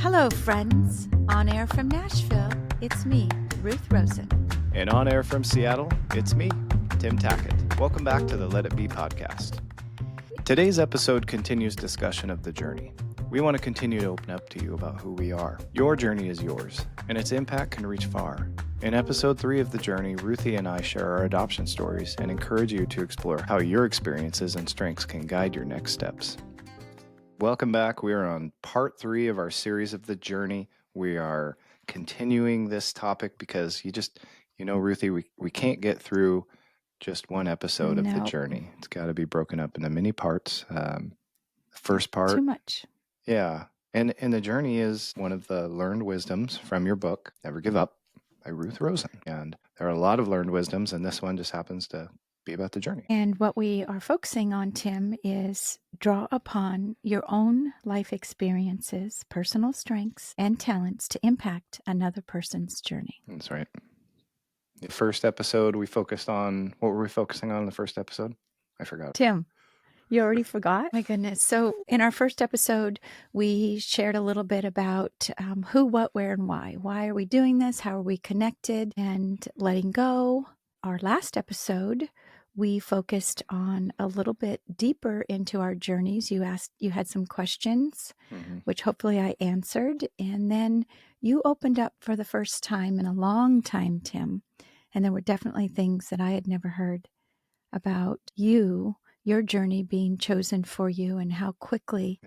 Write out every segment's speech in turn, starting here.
Hello, friends. On air from Nashville, it's me, Ruth Rosen. And on air from Seattle, it's me, Tim Tackett. Welcome back to the Let It Be podcast. Today's episode continues discussion of the journey. We want to continue to open up to you about who we are. Your journey is yours, and its impact can reach far. In episode 3 of the journey, Ruthe and I share our adoption stories and encourage you to explore how your experiences and strengths can guide your next steps. Welcome back. We are on part 3 of our series of the journey. We are continuing this topic because Ruthe, we can't get through just one episode of the journey. It's got to be broken up into many parts. First part. Too much. Yeah. And the journey is one of the learned wisdoms from your book, Never Give Up, by Ruthe Rosen. And there are a lot of learned wisdoms, and this one just happens to be about the journey. And what we are focusing on, Tim, is draw upon your own life experiences, personal strengths, and talents to impact another person's journey. That's right. The first episode we focused on, what were we focusing on in the first episode? I forgot. Tim, you already forgot? My goodness. So in our first episode, we shared a little bit about who, what, where, and why. Why are we doing this? How are we connected? And letting go. Our last episode, we focused on a little bit deeper into our journeys. You had some questions, which hopefully I answered. And then you opened up for the first time in a long time, Tim. And there were definitely things that I had never heard about your journey being chosen for you and how quickly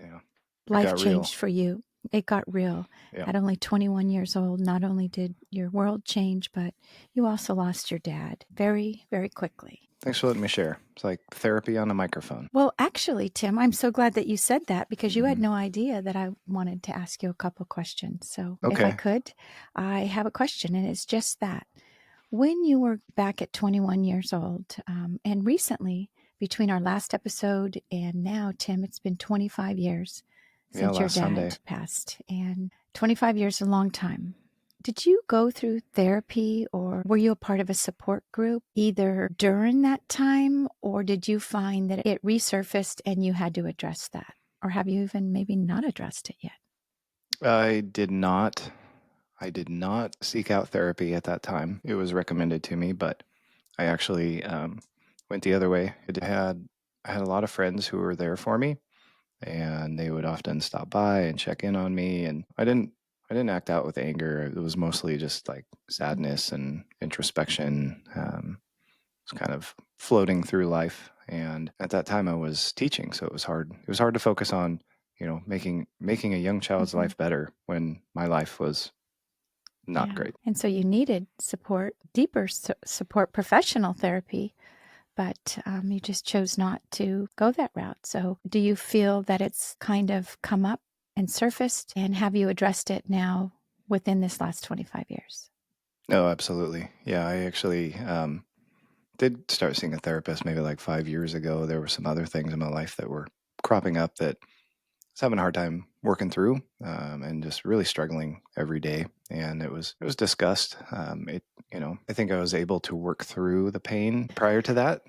life changed for you. It got real. Yeah. At only 21 years old, not only did your world change, but you also lost your dad very, very quickly. Thanks for letting me share. It's like therapy on a microphone. Well, actually, Tim, I'm so glad that you said that because you had no idea that I wanted to ask you a couple questions. So if I could, I have a question, and it's just that. When you were back at 21 years old, and recently, between our last episode and now, Tim, it's been 25 years since your dad Sunday passed. And 25 years is a long time. Did you go through therapy, or were you a part of a support group either during that time, or did you find that it resurfaced and you had to address that? Or have you even maybe not addressed it yet? I did not seek out therapy at that time. It was recommended to me, but I actually went the other way. I had a lot of friends who were there for me, and they would often stop by and check in on me, and I didn't act out with anger. It was mostly just like sadness and introspection. It's kind of floating through life. And at that time I was teaching, so it was hard. It was hard to focus on, making a young child's life better when my life was not great. And so you needed support, deeper support, professional therapy, but you just chose not to go that route. So do you feel that it's kind of come up and surfaced, and have you addressed it now within this last 25 years? Oh, absolutely. Yeah, I actually did start seeing a therapist maybe like 5 years ago. There were some other things in my life that were cropping up that I was having a hard time working through, and just really struggling every day. And it was discussed. I think I was able to work through the pain prior to that.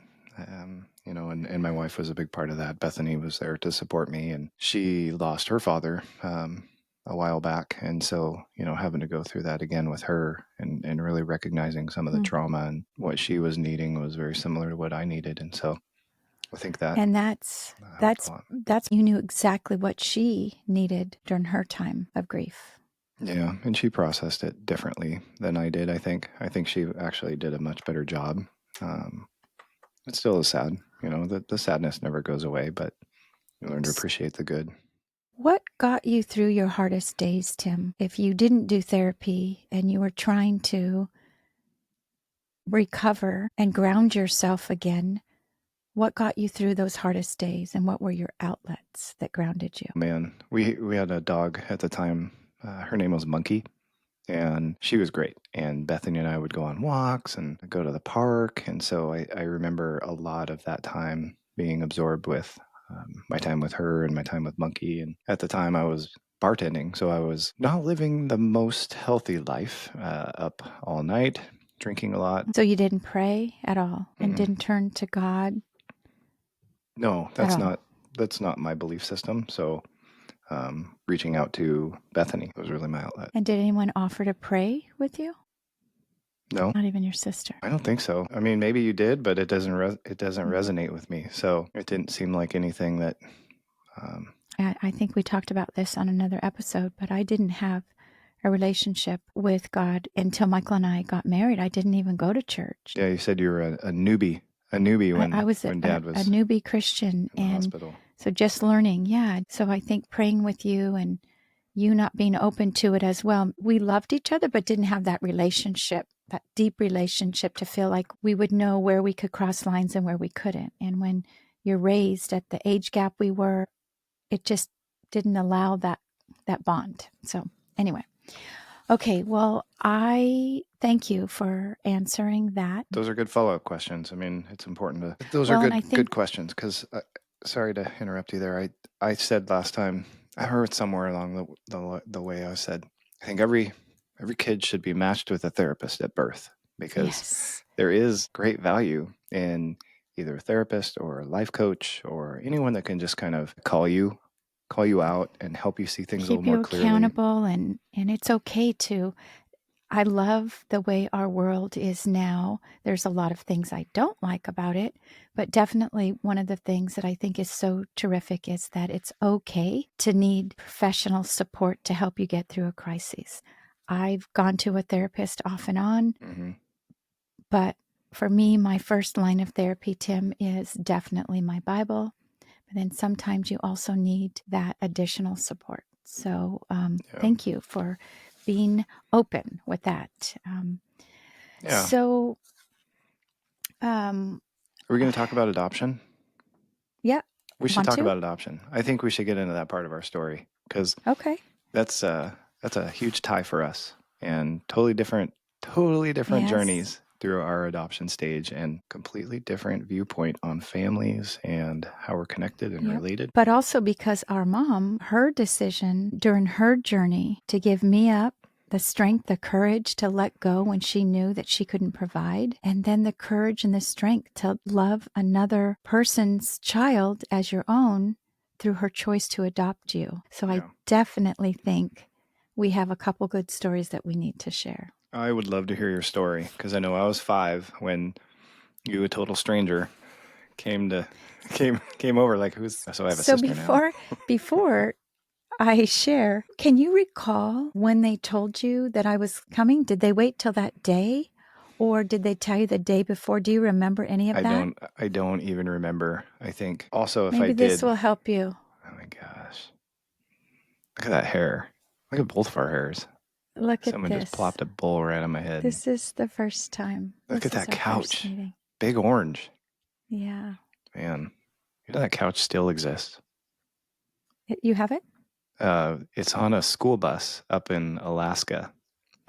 And my wife was a big part of that. Bethany was there to support me, and she lost her father a while back. And so, having to go through that again with her and really recognizing some of the trauma and what she was needing was very similar to what I needed. And so I think that. And that's you knew exactly what she needed during her time of grief. Yeah. And she processed it differently than I did. I think she actually did a much better job. It still is sad, the sadness never goes away, but you learn to appreciate the good. What got you through your hardest days, Tim? If you didn't do therapy and you were trying to recover and ground yourself again, what got you through those hardest days, and what were your outlets that grounded you? Man, we had a dog at the time. Her name was Monkey, and she was great. And Bethany and I would go on walks and go to the park. And so I remember a lot of that time being absorbed with my time with her and my time with Monkey. And at the time I was bartending, so I was not living the most healthy life, up all night, drinking a lot. So you didn't pray at all and didn't turn to God? No, that's not my belief system. So reaching out to Bethany. It was really my outlet. And did anyone offer to pray with you? No, Not even your sister. I don't think so. I mean, maybe you did, but it doesn't resonate with me. So it didn't seem like anything that. I think we talked about this on another episode, but I didn't have a relationship with God until Michael and I got married. I didn't even go to church. Yeah, you said you were a newbie when I was when Dad a was newbie Christian, in the and hospital. so just learning. Yeah. So I think praying with you and you not being open to it as well. We loved each other, but didn't have that relationship, that deep relationship to feel like we would know where we could cross lines and where we couldn't. And when you're raised at the age gap we were, it just didn't allow that bond. So anyway. Okay, well, I thank you for answering that. Those are good follow-up questions. I mean, it's important to. Those are Well, and I good think questions because. Sorry to interrupt you there. I said last time, I heard somewhere along the way, I said, I think every kid should be matched with a therapist at birth because yes, there is great value in either a therapist or a life coach or anyone that can just kind of call you out and help you see things a little keep more you clearly. accountable, and it's okay to. I love the way our world is now. There's a lot of things I don't like about it, but definitely one of the things that I think is so terrific is that it's okay to need professional support to help you get through a crisis. I've gone to a therapist off and on, Mm-hmm. but for me, my first line of therapy, Tim, is definitely my Bible. But then sometimes you also need that additional support. So thank you for being open with that. Yeah. So, Are we going to talk about adoption? Yeah. We should Want talk to? about adoption. I think we should get into that part of our story because Okay. that's a huge tie for us and totally different Yes. journeys through our adoption stage and completely different viewpoint on families and how we're connected and Yep. related. But also because our mom, her decision during her journey to give me up, the strength, the courage to let go when she knew that she couldn't provide, and then the courage and the strength to love another person's child as your own through her choice to adopt you. So I Yeah. definitely think we have a couple good stories that we need to share. I would love to hear your story because I know I was 5 when you, a total stranger, came over. Like, who's? So I have a So sister now. before I share, can you recall when they told you that I was coming? Did they wait till that day, or did they tell you the day before? Do you remember any of that? I don't even remember. I think also if I Maybe this did. will help you. Oh my gosh! Look at that hair. Look at both of our hairs. Look at Someone just this. plopped a bowl right on my head. This is the first time. Look at This is that our first couch. meeting. Big orange. Yeah. Man, you know that couch still exists. You have it? It's on a school bus up in Alaska.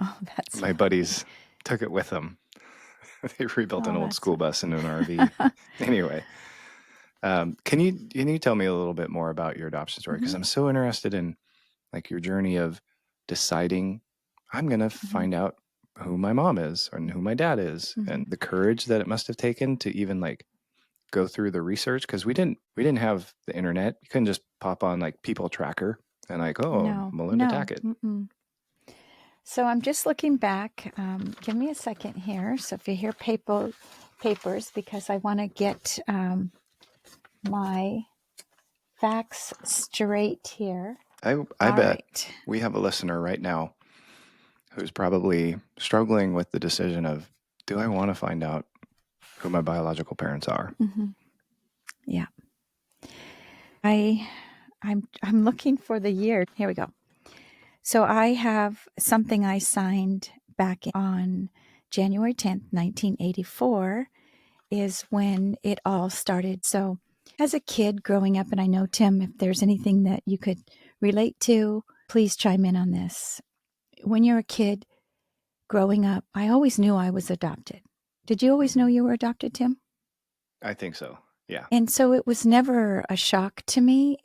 Oh, that's My buddies took it with them. They rebuilt an old school bus into an RV. Anyway, can you tell me a little bit more about your adoption story? Because I'm so interested in like your journey of deciding I'm going to find out who my mom is and who my dad is, and the courage that it must have taken to even like go through the research, because we didn't have the internet. You couldn't just pop on like People Tracker and like, oh, Melinda Tackett. Mm-mm. So I'm just looking back. Give me a second here. So if you hear papers, because I want to get my facts straight here. I bet we have a listener right now who's probably struggling with the decision of, do I want to find out who my biological parents are? Mm-hmm. Yeah. I'm looking for the year. Here we go. So I have something I signed back on January 10th, 1984 is when it all started. So as a kid growing up, and I know, Tim, if there's anything that you could relate to, please chime in on this. When you're a kid growing up, I always knew I was adopted. Did you always know you were adopted, Tim? I think so. Yeah. And so it was never a shock to me.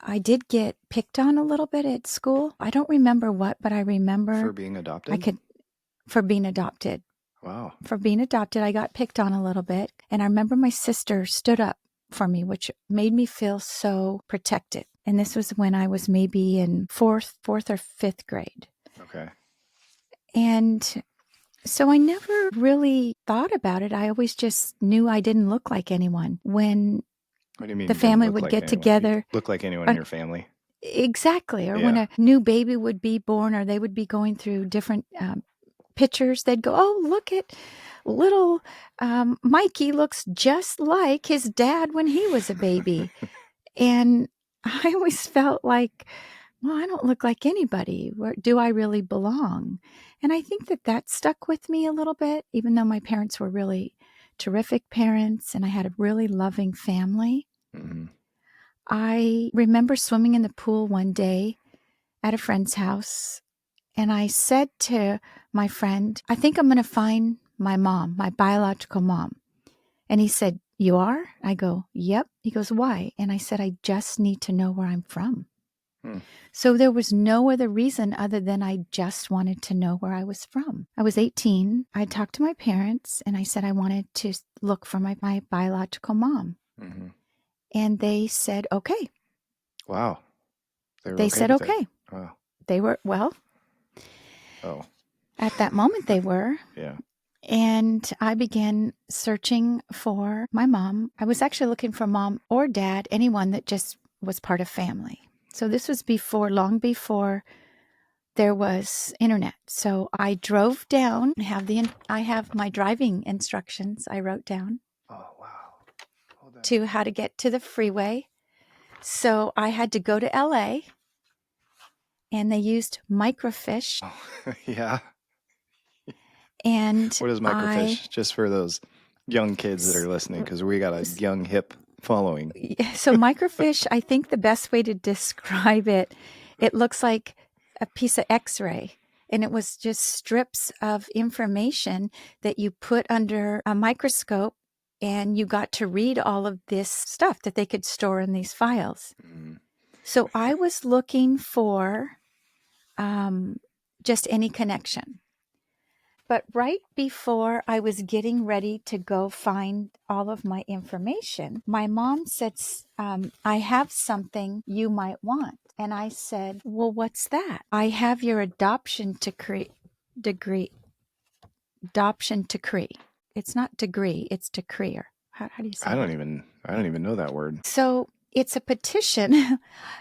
I did get picked on a little bit at school. I don't remember what, but I remember For being adopted? For being adopted. Wow. For being adopted, I got picked on a little bit. And I remember my sister stood up for me, which made me feel so protected. And this was when I was maybe in fourth or fifth grade. Okay. And so I never really thought about it. I always just knew I didn't look like anyone. When What do you mean the you didn't family look would like get anyone? You together, look like anyone in your family? exactly, or when Yeah. a new baby would be born, or they would be going through different pictures, they'd go, "Oh, look at little Mikey looks just like his dad when he was a baby." And I always felt like, well, I don't look like anybody. Where do I really belong? And I think that stuck with me a little bit, even though my parents were really terrific parents and I had a really loving family. Mm-hmm. I remember swimming in the pool one day at a friend's house, and I said to my friend, "I think I'm going to find my mom, my biological mom." And he said, "You are?" I go, "Yep." He goes, "Why?" And I said, "I just need to know where I'm from." Hmm. So there was no other reason other than I just wanted to know where I was from. I was 18. I talked to my parents and I said I wanted to look for my biological mom. Mm-hmm. And they said, okay. Wow. They were They okay said, with it. okay. Wow. They were, well, Oh. at that moment they were. Yeah. And I began searching for my mom. I was actually looking for mom or dad, anyone that just was part of family. So this was long before there was internet. So I drove down. I have my driving instructions I wrote down Oh, wow. Hold that to up. how to get to the freeway. So I had to go to LA, and they used microfiche. Oh, yeah. And What is microfiche? Just for those young kids that are listening, because we got a young, hip following. So microfiche, I think the best way to describe it, it looks like a piece of X-ray. And it was just strips of information that you put under a microscope, and you got to read all of this stuff that they could store in these files. Mm. So I was looking for just any connection. But right before I was getting ready to go find all of my information, my mom said, "I have something you might want." And I said, "Well, what's that?" "I have your degree. Adoption decree. It's not degree, it's decree. How do you say I don't that?" even know that word. So it's a petition.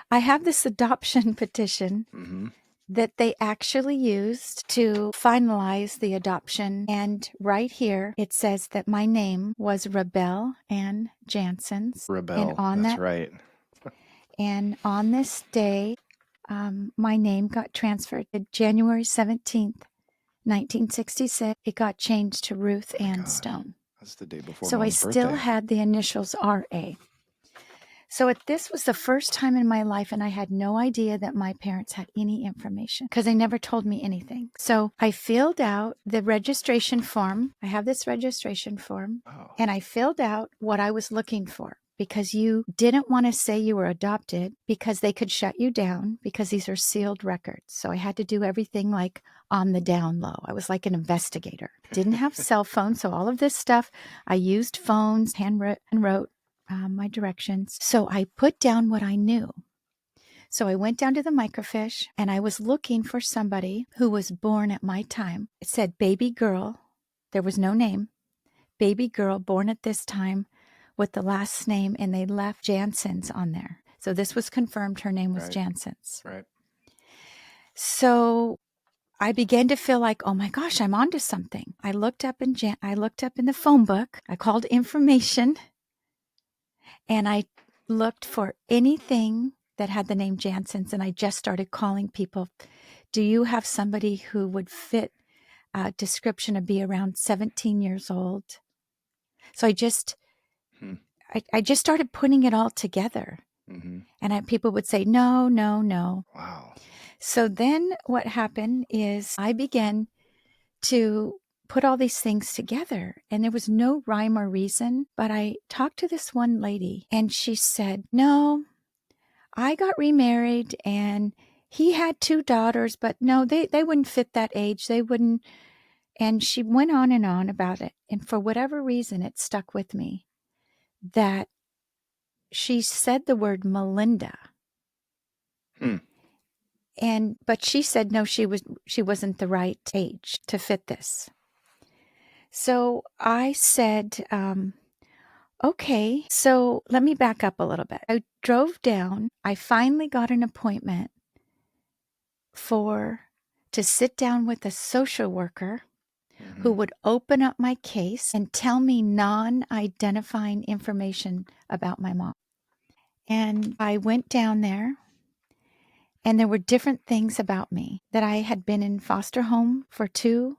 I have this adoption petition Mm-hmm. that they actually used to finalize the adoption. And right here, it says that my name was Rebel Ann Jansen's. Rebel. That's right. And on this day, my name got transferred to January 17th, 1966. It got changed to Ruth Oh my Ann gosh. Stone. That's the day before So I Mom's still birthday. had the initials RA. So this was the first time in my life, and I had no idea that my parents had any information because they never told me anything. So I filled out the registration form. I have this registration form, Oh. and I filled out what I was looking for, because you didn't want to say you were adopted because they could shut you down, because these are sealed records. So I had to do everything like on the down low. I was like an investigator. Didn't have cell phones, so all of this stuff, I used phones, handwrote my directions. So I put down what I knew. So I went down to the microfiche, and I was looking for somebody who was born at my time. It said baby girl. There was no name. Baby girl born at this time with the last name, and they left Jansen's on there. So this was confirmed. Her name was Right. Jansen's. Right. So I began to feel like, oh my gosh, I'm onto something. I looked up in the phone book. I called information, and I looked for anything that had the name Jansen's, and I just started calling people. Do you have somebody who would fit a description of be around 17 years old? So I just started putting it all together. Mm-hmm. And people would say, no, no, no. Wow. So then what happened is I began to put all these things together, and there was no rhyme or reason. But I talked to this one lady, and she said, no, I got remarried, and he had 2 daughters, but no, they wouldn't fit that age. They wouldn't. And she went on about it. And for whatever reason, it stuck with me that she said the word Melinda. Hmm. But she said no, she wasn't the right age to fit this. So I said, okay, so let me back up a little bit. I drove down. I finally got an appointment to sit down with a social worker who would open up my case and tell me non-identifying information about my mom. And I went down there, and there were different things about me, that I had been in foster home for 2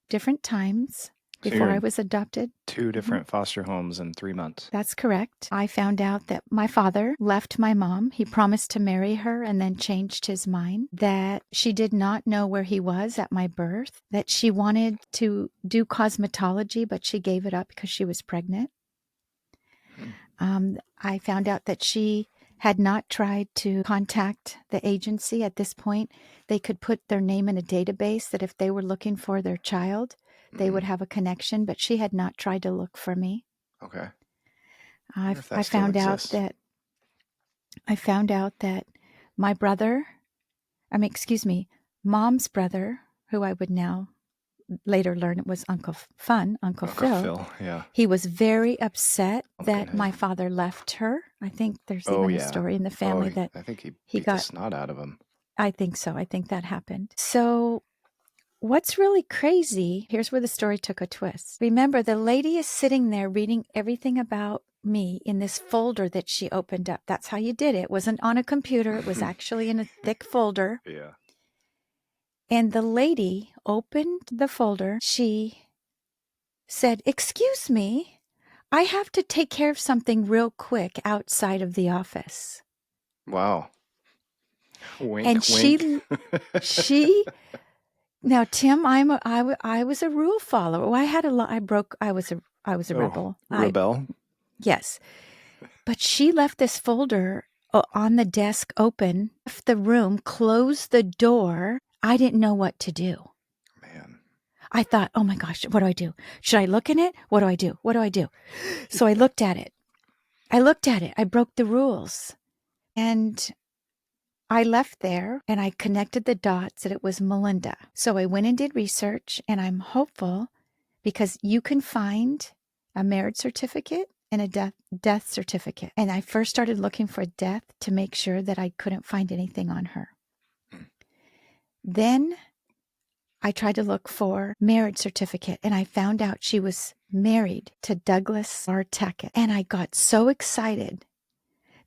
different times So you're before I in was adopted. 2 different foster homes in 3 months. That's correct. I found out that my father left my mom. He promised to marry her and then changed his mind, that she did not know where he was at my birth, that she wanted to do cosmetology, but she gave it up because she was pregnant. I found out that she had not tried to contact the agency. At this point, they could put their name in a database, that if they were looking for their child, they would have a connection, but she had not tried to look for me. Okay. I I wonder if that still exists. I found out that my brother, excuse me, mom's brother, who I would now later learn it was Uncle Uncle Phil. Phil, yeah. He was very upset that Pumpkinhead. my father left her. I think there's Oh, even a yeah. story in the family that I think he he beat the got. snot out of him. I think so. I think that happened. So what's really crazy, here's where the story took a twist. Remember, the lady is sitting there reading everything about me in this folder that she opened up. That's how you did it. It wasn't on a computer. It was actually in a thick folder. Yeah. And the lady opened the folder. She said, "Excuse me, I have to take care of something real quick outside of the office." Wow. Wink, And wink. she now, Tim, I was a rule follower. Well, I had a lot. I was a rebel. Rebel. Yes. But she left this folder on the desk open, left the room, closed the door. I didn't know what to do. Man. I thought, oh my gosh, what do I do? Should I look in it? What do I do? What do I do? So I looked at it. I broke the rules. And I left there and I connected the dots that it was Melinda. So I went and did research, and I'm hopeful because you can find a marriage certificate and a death certificate. And I first started looking for death to make sure that I couldn't find anything on her. Then I tried to look for marriage certificate, and I found out she was married to Douglas R. Tackett. And I got so excited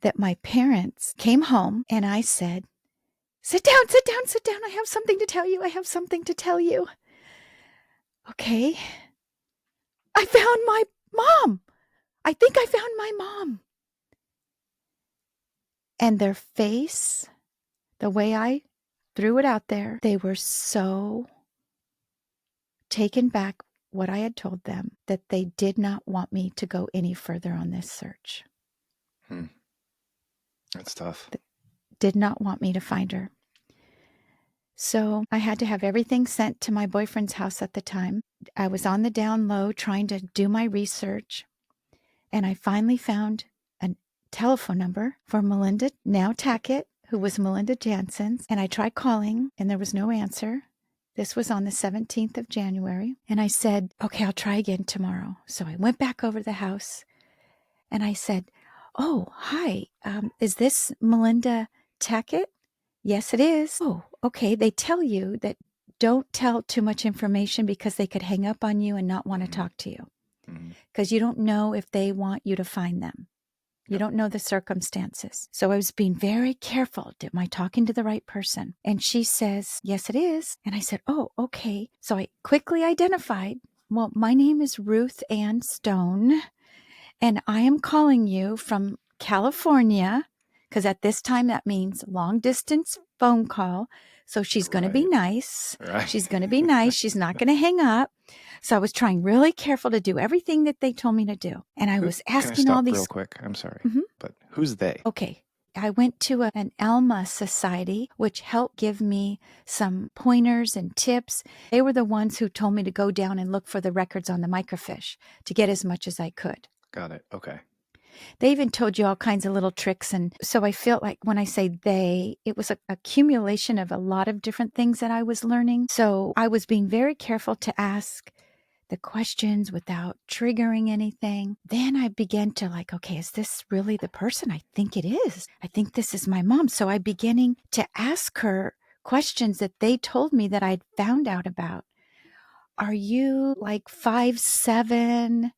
that my parents came home, and I said, "Sit down, sit down, sit down. I have something to tell you. I have something to tell you." Okay. I found my mom. I think I found my mom. And their face, the way I threw it out there, they were so taken back what I had told them that they did not want me to go any further on this search. That's tough. Did not want me to find her. So I had to have everything sent to my boyfriend's house at the time. I was on the down low trying to do my research, and I finally found a telephone number for Melinda, now Tackett, who was Melinda Jansen's, and I tried calling, and there was no answer. This was on the 17th of January, and I said, okay, I'll try again tomorrow. So I went back over to the house, and I said, "Oh, hi, is this Melinda Tackett?" "Yes, it is." "Oh, okay. They tell you that don't tell too much information because they could hang up on you and not want to talk to you, because you don't know if they want you to find them. You don't know the circumstances." So I was being very careful. Am I talking to the right person? And she says, "Yes, it is." And I said, "Oh, okay." So I quickly identified, "Well, my name is Ruthe Ann Stone, and I am calling you from California," because at this time that means long distance phone call. So she's going to be nice. Right. She's going to be nice. She's not going to hang up. So I was trying really careful to do everything that they told me to do. And I was asking Can I all stop these. real quick? I'm sorry. But who's they? Okay. I went to an Alma Society, which helped give me some pointers and tips. They were the ones who told me to go down and look for the records on the microfiche to get as much as I could. Got it. Okay. They even told you all kinds of little tricks. And so I feel like when I say they, it was a accumulation of a lot of different things that I was learning. So I was being very careful to ask the questions without triggering anything. Then I began to like, okay, is this really the person? I think it is. I think this is my mom. So I beginning to ask her questions that they told me that I'd found out about. Are you like 5'7"?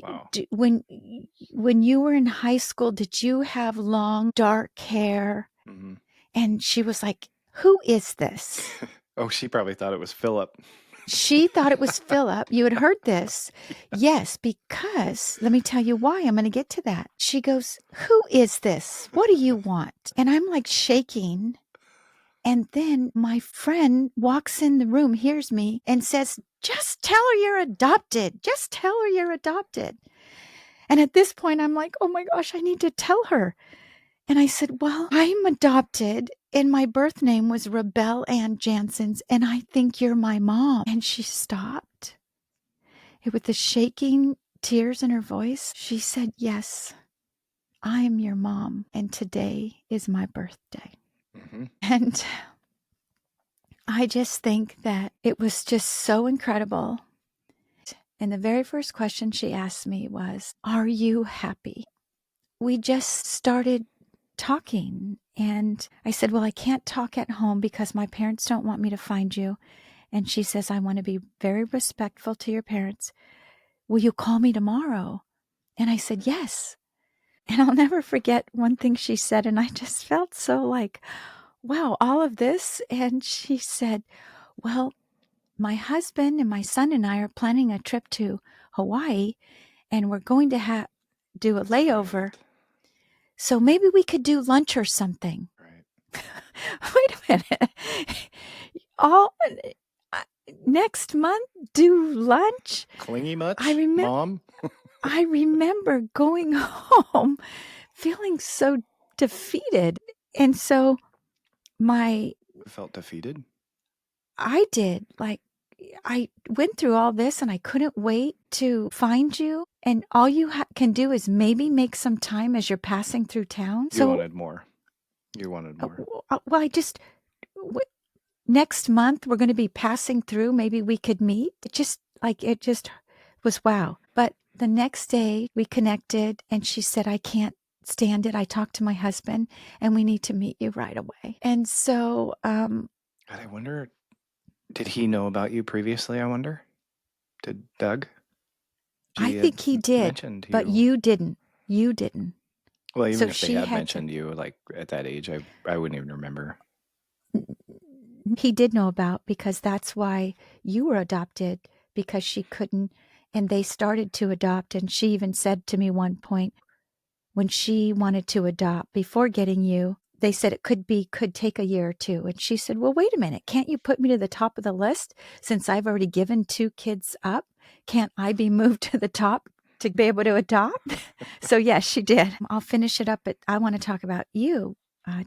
Wow. When you were in high school, did you have long dark hair? Hmm. And she was like, who is this? Oh, she probably thought it was Philip. She thought it was Philip. You had heard this. Yes, because let me tell you why. I'm going to get to that. She goes, who is this? What do you want? And I'm like shaking. And then my friend walks in the room, hears me, and says, just tell her you're adopted. Just tell her you're adopted. And at this point, I'm like, oh my gosh, I need to tell her. And I said, well, I'm adopted and my birth name was Rebel Ann Jansen's and I think you're my mom. And she stopped. And with the shaking tears in her voice, she said, yes, I am your mom and today is my birthday. Mm-hmm. And I just think that it was just so incredible. And the very first question she asked me was, are you happy? We just started talking. And I said, well, I can't talk at home because my parents don't want me to find you. And she says, I want to be very respectful to your parents. Will you call me tomorrow? And I said, yes. And I'll never forget one thing she said. And I just felt so like, wow, all of this. And she said, well, my husband and my son and I are planning a trip to Hawaii and we're going to do a layover. Right. So maybe we could do lunch or something. Right. Wait a minute. All next month, do lunch? Clingy much, I remember going home feeling so defeated. And so Felt defeated. I did. Like, I went through all this and I couldn't wait to find you. And all you can do is maybe make some time as you're passing through town. You wanted more. You wanted more. Well, next month we're going to be passing through. Maybe we could meet. It just was wow. But the next day we connected and she said, I can't stand it. I talked to my husband and we need to meet you right away. And so, God, I wonder, did he know about you previously? I wonder. Did Doug? I think he did, but you didn't. You didn't. Well, even So if they had mentioned you, like at that age, I wouldn't even remember. He did know about because that's why you were adopted, because she couldn't, and they started to adopt. And she even said to me one point when she wanted to adopt before getting you, they said it could take a year or two. And she said, well, wait a minute. Can't you put me to the top of the list since I've already given 2 kids up? Can't I be moved to the top to be able to adopt? So yes, she did. I'll finish it up, but I want to talk about you,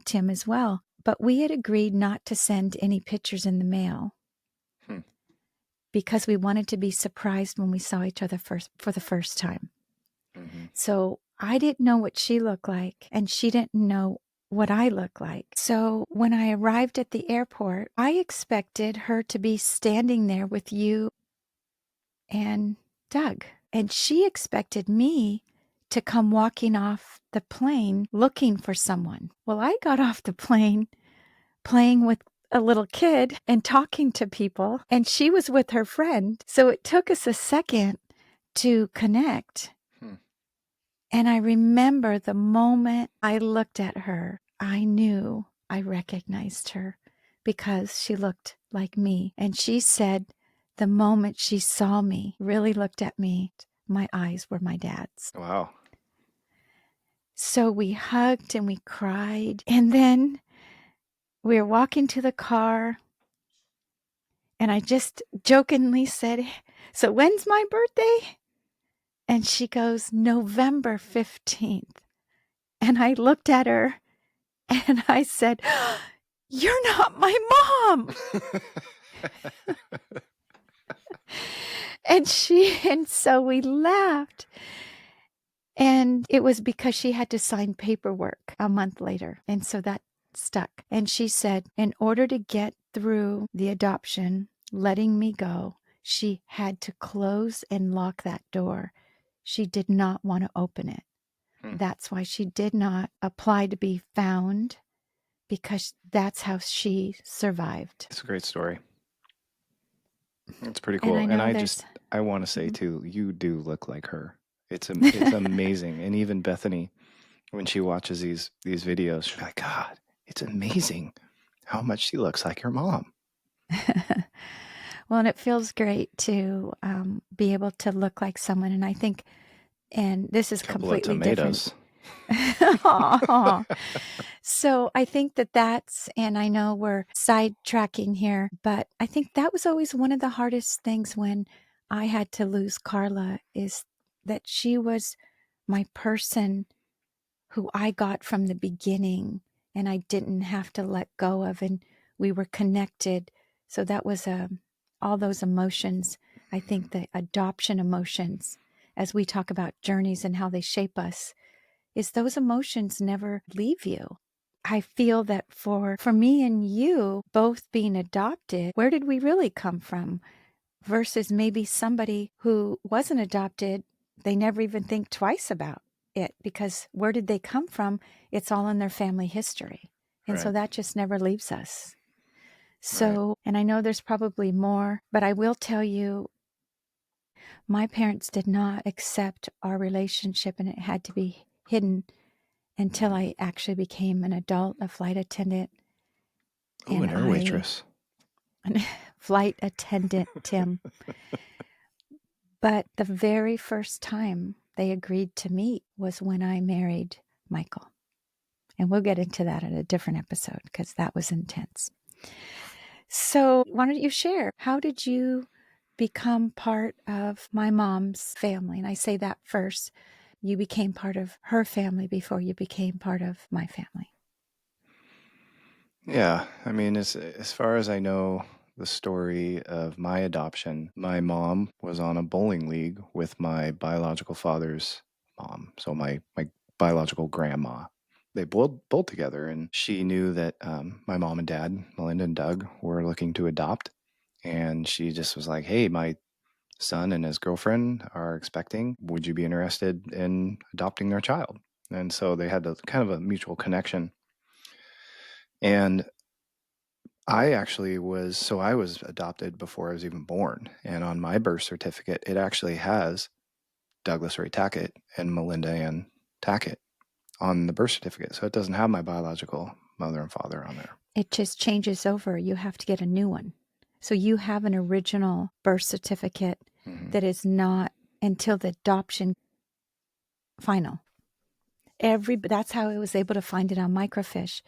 Tim, as well. But we had agreed not to send any pictures in the mail because we wanted to be surprised when we saw each other for the first time. Mm-hmm. So I didn't know what she looked like, and she didn't know what I looked like. So when I arrived at the airport, I expected her to be standing there with you and Doug. And she expected me to come walking off the plane looking for someone. Well, I got off the plane playing with a little kid and talking to people, and she was with her friend. So it took us a second to connect. And I remember the moment I looked at her, I knew I recognized her because she looked like me. And she said the moment she saw me, really looked at me, my eyes were my dad's. Wow. So we hugged and we cried. And then we were walking to the car. And I just jokingly said, so when's my birthday? And she goes, November 15th. And I looked at her and I said, you're not my mom. And so we laughed. And it was because she had to sign paperwork a month later. And so that stuck. And she said, in order to get through the adoption, letting me go, she had to close and lock that door. She did not want to open it. That's why she did not apply to be found, because that's how she survived. It's a great story. It's pretty And cool. I And know I want to say too, you do look like her. It's amazing. And even Bethany, when she watches these videos, she's like, God, it's amazing how much she looks like your mom. Well, and it feels great to be able to look like someone. And I think, and this is Couple of completely different. tomatoes. Aw. So I think that's, and I know we're sidetracking here, but I think that was always one of the hardest things when I had to lose Carla, is that she was my person who I got from the beginning and I didn't have to let go of, and we were connected. So that was all those emotions. I think the adoption emotions, as we talk about journeys and how they shape us, is those emotions never leave you. I feel that for me and you both being adopted, where did we really come from? Versus maybe somebody who wasn't adopted, they never even think twice about it, because where did they come from? It's all in their family history. And so Right. that just never leaves us. So, and I know there's probably more, but I will tell you, my parents did not accept our relationship, and it had to be hidden until I actually became an adult, a flight attendant. Ooh, And an air waitress. flight attendant, Tim. But the very first time they agreed to meet was when I married Michael. And we'll get into that in a different episode, because that was intense. So why don't you share, how did you become part of my mom's family? And I say that first. You became part of her family before you became part of my family. Yeah, I mean, as far as I know, the story of my adoption, my mom was on a bowling league with my biological father's mom, so my biological grandma. They bowled together, and she knew that my mom and dad, Melinda and Doug, were looking to adopt, and she just was like, "Hey, my son and his girlfriend are expecting. Would you be interested in adopting their child?" And so they had kind of a mutual connection. And I was adopted before I was even born. And on my birth certificate, it actually has Douglas Ray Tackett and Melinda Ann Tackett on the birth certificate. So it doesn't have my biological mother and father on there. It just changes over. You have to get a new one. So you have an original birth certificate that is not until the adoption final. That's how I was able to find it on microfiche.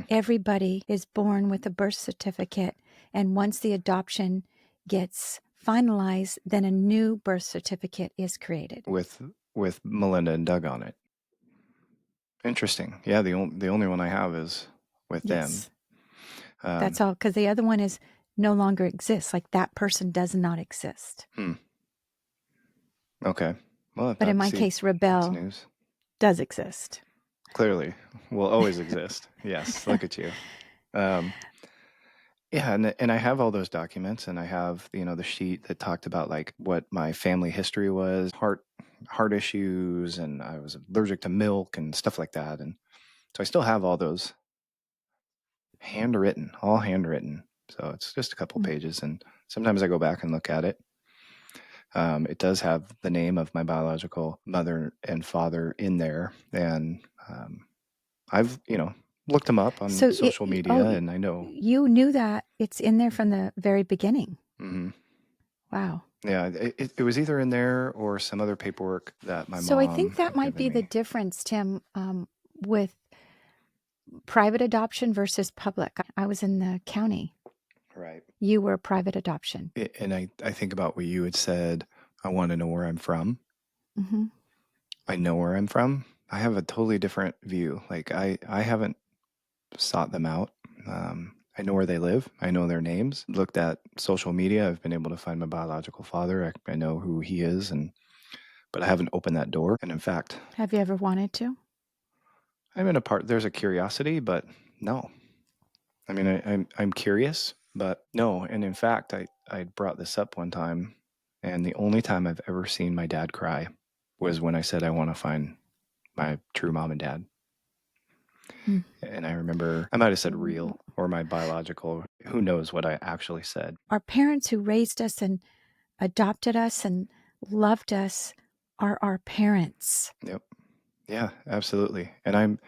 Everybody is born with a birth certificate, and once the adoption gets finalized, then a new birth certificate is created with Melinda and Doug on it. Interesting. Yeah, the only one I have is with them. That's all, because the other one is no longer exists. Like, that person does not exist. Okay. Well, But in my case, Rebel does exist. Clearly, will always exist. Yes, look at you. Yeah, and I have all those documents, and I have the sheet that talked about like what my family history was, heart issues, and I was allergic to milk and stuff like that, and so I still have all those all handwritten. So it's just a couple pages, and sometimes I go back and look at it. It does have the name of my biological mother and father in there, and I've looked them up on social media, and I know you knew that it's in there from the very beginning. Wow. Yeah, it was either in there or some other paperwork that my mom. So I think that might be the difference, Tim, with private adoption versus public. I was in the county. Right. You were private adoption. And I think about what you had said. I want to know where I'm from. I know where I'm from. I have a totally different view. Like I haven't sought them out. I know where they live. I know their names. Looked at social media. I've been able to find my biological father. I know who he is, and but I haven't opened that door. And in fact, Have you ever wanted to? I'm in a part, there's a curiosity, but no. I mean, I'm curious, but no. And in fact, I brought this up one time, and the only time I've ever seen my dad cry was when I said I want to find my true mom and dad. Mm. And I remember I might have said real or my biological. Who knows what I actually said. Our parents who raised us and adopted us and loved us are our parents. Yep. Yeah, absolutely. And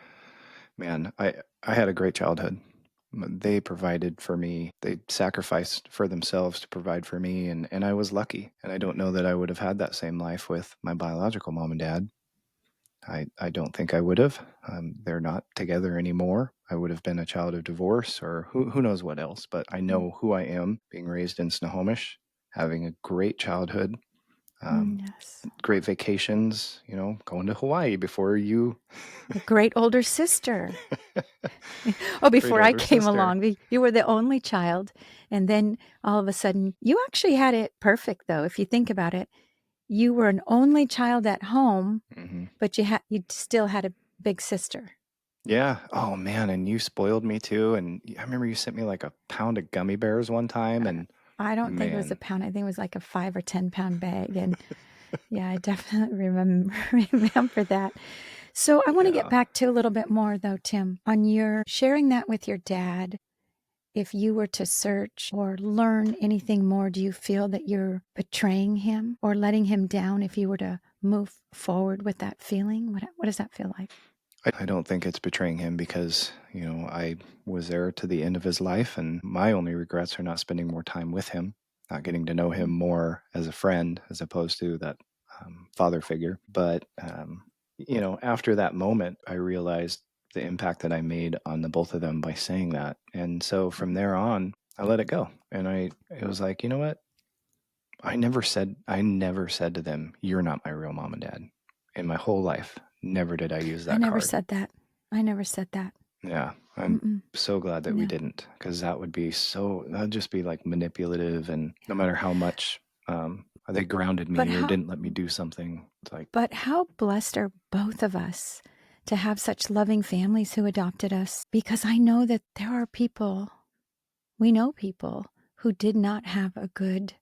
I had a great childhood. They provided for me. They sacrificed for themselves to provide for me, and I was lucky. And I don't know that I would have had that same life with my biological mom and dad. I don't think I would have. They're not together anymore. I would have been a child of divorce or who knows what else. But I know who I am, being raised in Snohomish, having a great childhood, Yes. great vacations, going to Hawaii before you. A great older sister. Great Before I older came sister. along, you were the only child. And then all of a sudden, you actually had it perfect, though, if you think about it. You were an only child at home, but you still had a big sister. Yeah. Oh man, and you spoiled me too. And I remember you sent me like a pound of gummy bears one time, and I don't think it was a man, pound. I think it was like a 5 or 10 pound bag. And yeah, I definitely remember that. So I want to get yeah. back to a little bit more, though, Tim, on your sharing that with your dad. If you were to search or learn anything more, do you feel that you're betraying him or letting him down if you were to move forward with that feeling? What does that feel like? I don't think it's betraying him because, I was there to the end of his life, and my only regrets are not spending more time with him, not getting to know him more as a friend as opposed to that father figure. But, after that moment, I realized the impact that I made on the both of them by saying that. And so from there on, I let it go. And it was like, you know what? I never said to them, "You're not my real mom and dad." In my whole life, never did I use I that never card. said that. I never said that. Yeah, I'm Mm-mm. so glad that we No. didn't, because that'd just be like manipulative, and no matter how much they grounded But me or how didn't let me do something, it's like, but how blessed are both of us to have such loving families who adopted us? Because I know that there are people, we know people who did not have a good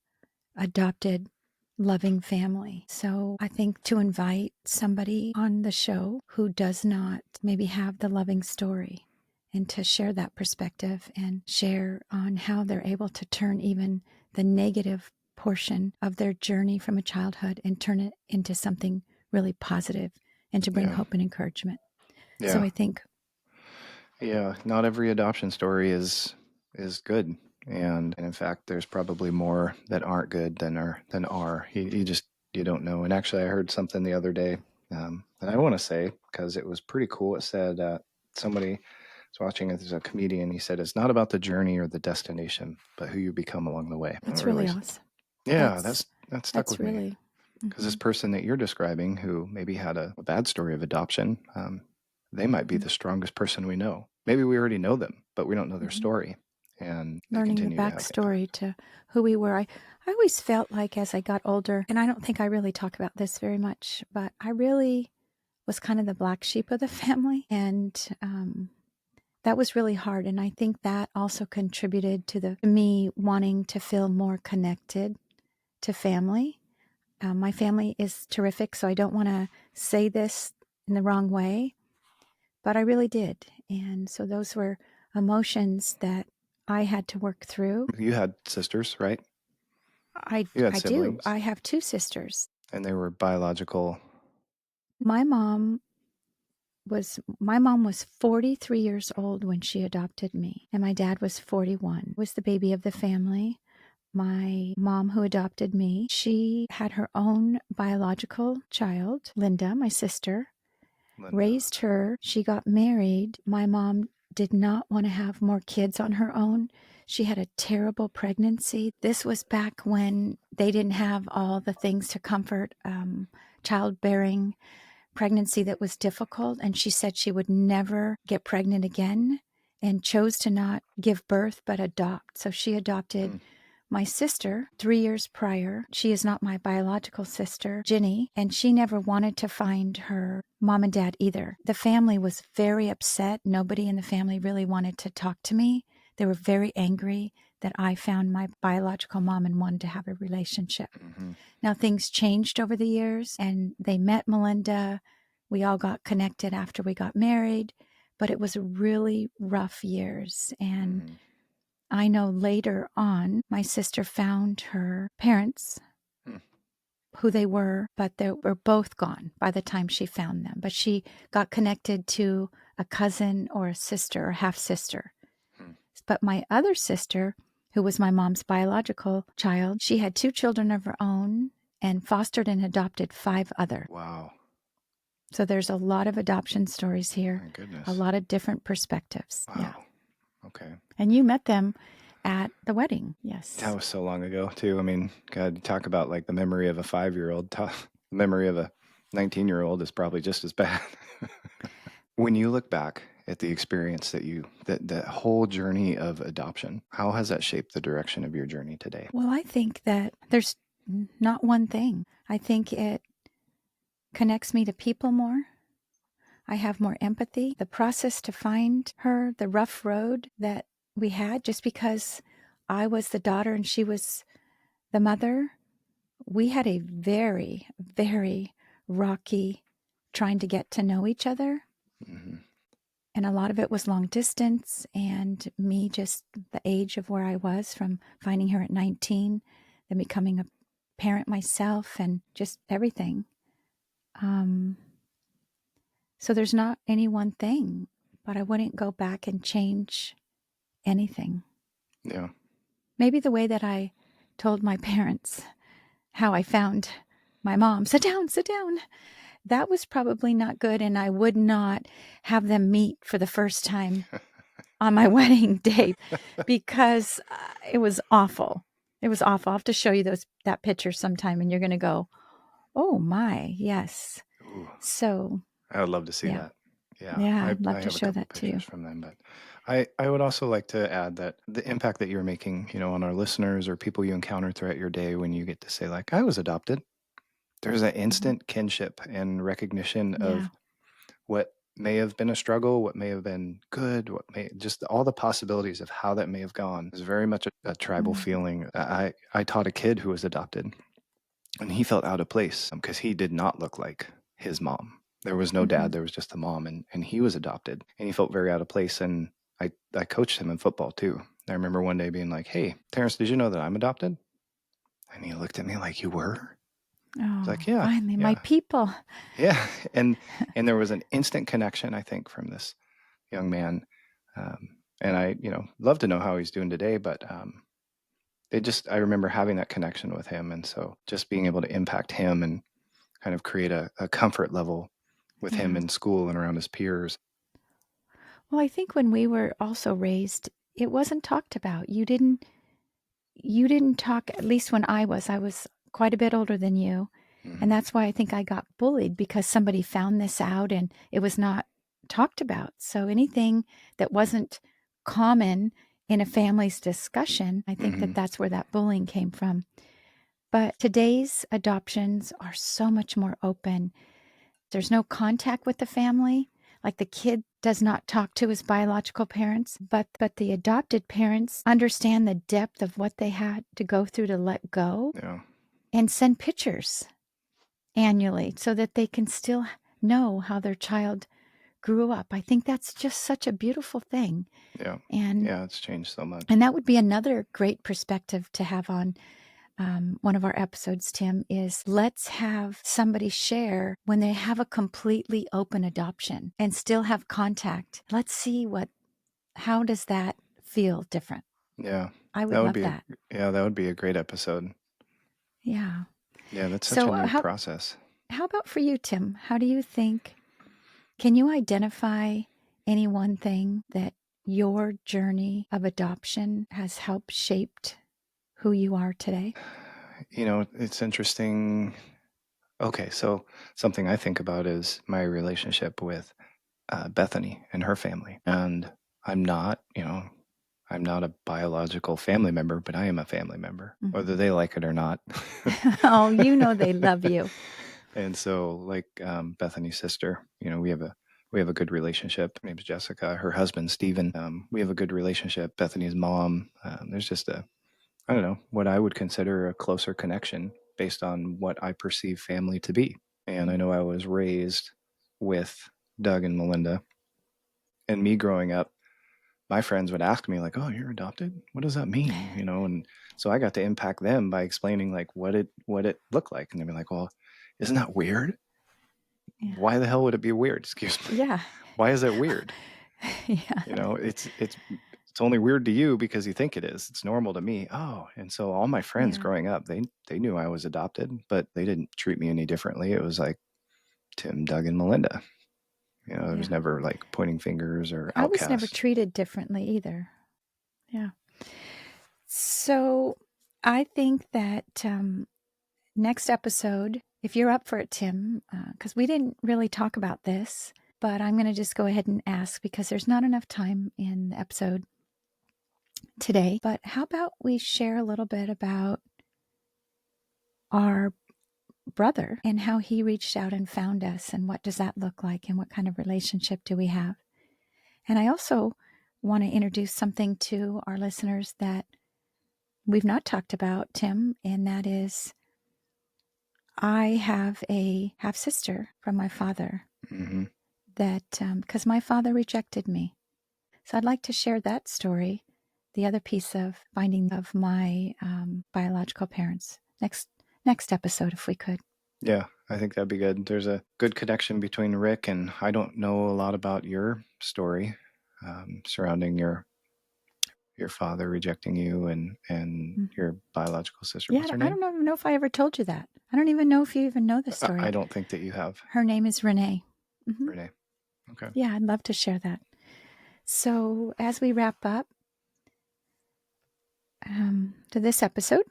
adopted loving family. So I think to invite somebody on the show who does not maybe have the loving story and to share that perspective and share on how they're able to turn even the negative portion of their journey from a childhood and turn it into something really positive and to bring yeah, hope and encouragement. So yeah, I think yeah. Not every adoption story is good, and in fact, there's probably more that aren't good than are. You don't know. And actually, I heard something the other day that I want to say because it was pretty cool. It said somebody was watching it as a comedian. He said it's not about the journey or the destination, but who you become along the way. that's really awesome. Yeah, That's that stuck that's with me. really Because this person that you're describing, who maybe had a bad story of adoption, they might be the strongest person we know. Maybe we already know them, but we don't know their story, and they learning the continue to have impact. backstory to who we were. I always felt like as I got older, and I don't think I really talk about this very much, but I really was kind of the black sheep of the family. And that was really hard. And I think that also contributed to me wanting to feel more connected to family. My family is terrific, so I don't want to say this in the wrong way, but I really did. And so those were emotions that I had to work through. You had sisters, right? I You had I do. siblings, I have two sisters. and they were biological. My mom my mom was 43 years old when she adopted me, and my dad was 41. Was the baby of the family. My mom who adopted me, she had her own biological child, Linda, my sister, Linda. raised her. She got married. My mom did not want to have more kids on her own. She had a terrible pregnancy. This was back when they didn't have all the things to comfort childbearing pregnancy that was difficult. And she said she would never get pregnant again and chose to not give birth but adopt. So she adopted my sister, 3 years prior, she is not my biological sister, Ginny, and she never wanted to find her mom and dad either. The family was very upset. Nobody in the family really wanted to talk to me. They were very angry that I found my biological mom and wanted to have a relationship. Mm-hmm. Now, things changed over the years, and they met Melinda. We all got connected after we got married, but it was really rough years. And Mm-hmm. I know later on, my sister found her parents, Hmm. who they were, but they were both gone by the time she found them. But she got connected to a cousin or a sister or half sister. Hmm. But my other sister, who was my mom's biological child, she had 2 children of her own and fostered and adopted 5 other. Wow. So there's a lot of adoption stories here, My a goodness. lot of different perspectives. Yeah. Wow. Okay. And you met them at the wedding. That Yes. was so long ago, too. I mean, God, talk about like the memory of a 5-year-old. The memory of a 19-year-old is probably just as bad. When you look back at the experience that whole journey of adoption, how has that shaped the direction of your journey today? Well, I think that there's not one thing. I think it connects me to people more. I have more empathy. The process to find her, the rough road that we had, just because I was the daughter and she was the mother, we had a very, very rocky trying to get to know each other. Mm-hmm. And a lot of it was long distance, and me just the age of where I was from finding her at 19, then becoming a parent myself, and just everything. So there's not any one thing, but I wouldn't go back and change anything. Yeah. Maybe the way that I told my parents how I found my mom, sit down, sit down. That was probably not good, and I would not have them meet for the first time on my wedding day because it was awful. It was awful. I'll have to show you that picture sometime, and you're going to go, oh my, yes. Ooh, So, I would love to see yeah. that. Yeah, Yeah, I, I'd I love to have a show couple that to you. pictures from them, but I would also like to add that the impact that you're making, on our listeners or people you encounter throughout your day when you get to say, like, I was adopted, there's an instant kinship and recognition Yeah. of what may have been a struggle, what may have been good, what may just all the possibilities of how that may have gone is very much a tribal Mm. feeling. I taught a kid who was adopted, and he felt out of place because he did not look like his mom. There was no Mm-hmm. dad, there was just the mom, and he was adopted, and he felt very out of place. And I coached him in football too. I remember one day being like, "Hey, Terrence, did you know that I'm adopted?" And he looked at me like, "You were?" I was Oh, like, "Yeah, finally, my yeah, people. yeah." And there was an instant connection, I think, from this young man. And I, love to know how he's doing today, but I remember having that connection with him. And so just being able to impact him and kind of create a comfort level with him Yeah. in school and around his peers. Well, I think when we were also raised, it wasn't talked about. You didn't talk, at least when I was quite a bit older than you. And Mm-hmm. that's why I think I got bullied, because somebody found this out and it was not talked about. So anything that wasn't common in a family's discussion, I think Mm-hmm. that that's where that bullying came from. But today's adoptions are so much more open. There's no contact with the family. Like, the kid does not talk to his biological parents, but the adopted parents understand the depth of what they had to go through to let go, Yeah. and send pictures annually so that they can still know how their child grew up. I think that's just such a beautiful thing. Yeah. And Yeah. It's changed so much. that would be another great perspective to have on one of our episodes, Tim, is let's have somebody share when they have a completely open adoption and still have contact. Let's see how does that feel different? Yeah. I would That would love be that. that would be a great episode. Yeah. Yeah. That's such a So neat process. how about for you, Tim? How do you think, can you identify any one thing that your journey of adoption has helped shaped who you are today? It's interesting. Okay. So something I think about is my relationship with Bethany and her family. And I'm not, I'm not a biological family member, but I am a family member, Mhm. whether they like it or not. Oh, you know they love you. And so, like Bethany's sister, we have a good relationship. Her name's Jessica. Her husband Stephen. We have a good relationship. Bethany's mom. There's just I don't know, what I would consider a closer connection based on what I perceive family to be. And I know I was raised with Doug and Melinda, and me growing up, my friends would ask me like, "Oh, you're adopted? What does that mean?" And so I got to impact them by explaining like what it looked like, and they'd be like, "Well, isn't that weird? Yeah. Why the hell would it be weird? Excuse me. Yeah. Why is that weird? Yeah. It's only weird to you because you think it is. It's normal to me." Oh, and so all my friends Yeah. growing up, they knew I was adopted, but they didn't treat me any differently. It was like Tim, Doug, and Melinda. There was Yeah. never like pointing fingers or I was never outcasts. treated differently either. Yeah. So I think that next episode, if you're up for it, Tim, because we didn't really talk about this, but I'm going to just go ahead and ask because there's not enough time in the episode today. But how about we share a little bit about our brother and how he reached out and found us, and what does that look like, and what kind of relationship do we have? And I also want to introduce something to our listeners that we've not talked about, Tim, and that is I have a half sister from my father Mm-hmm. that, because my father rejected me. So I'd like to share that story, the other piece of finding of my biological parents, next episode, if we could. Yeah, I think that'd be good. There's a good connection between Rick and I don't know a lot about your story surrounding your father rejecting you and your biological sister. Yeah, What's her I name? don't even know if I ever told you that. I don't even know if you even know the story. I don't think that you have. Her name is Renee. Mm-hmm. Renee. Okay. Yeah, I'd love to share that. So as we wrap up to this episode.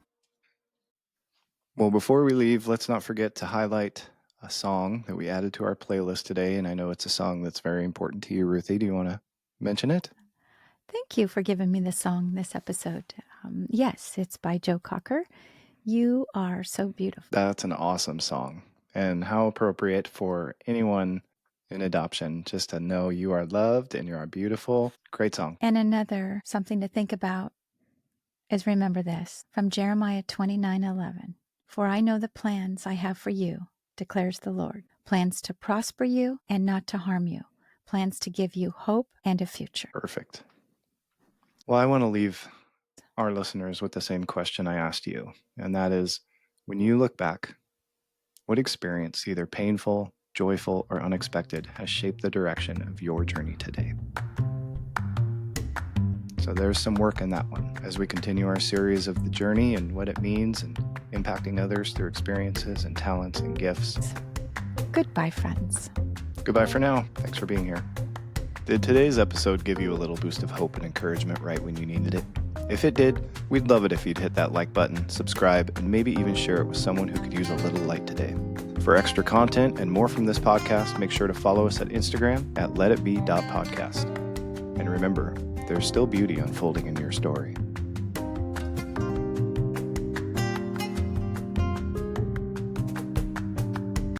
Well, before we leave, let's not forget to highlight a song that we added to our playlist today. And I know it's a song that's very important to you, Ruthie. Do you want to mention it? Thank you for giving me the song this episode. Yes, it's by Joe Cocker. You Are So Beautiful. That's an awesome song. And how appropriate for anyone in adoption just to know you are loved and you are beautiful. Great song. And another something to think about is remember this from Jeremiah 29:11. For I know the plans I have for you, declares the Lord. Plans to prosper you and not to harm you. Plans to give you hope and a future. Perfect. Well, I want to leave our listeners with the same question I asked you. And that is, when you look back, what experience, either painful, joyful, or unexpected, has shaped the direction of your journey today? So there's some work in that one as we continue our series of the journey and what it means and impacting others through experiences and talents and gifts. Goodbye, friends. Goodbye for now. Thanks for being here. Did today's episode give you a little boost of hope and encouragement right when you needed it? If it did, we'd love it if you'd hit that like button, subscribe, and maybe even share it with someone who could use a little light today. For extra content and more from this podcast, make sure to follow us at Instagram at letitbe.podcast. And remember, there's still beauty unfolding in your story.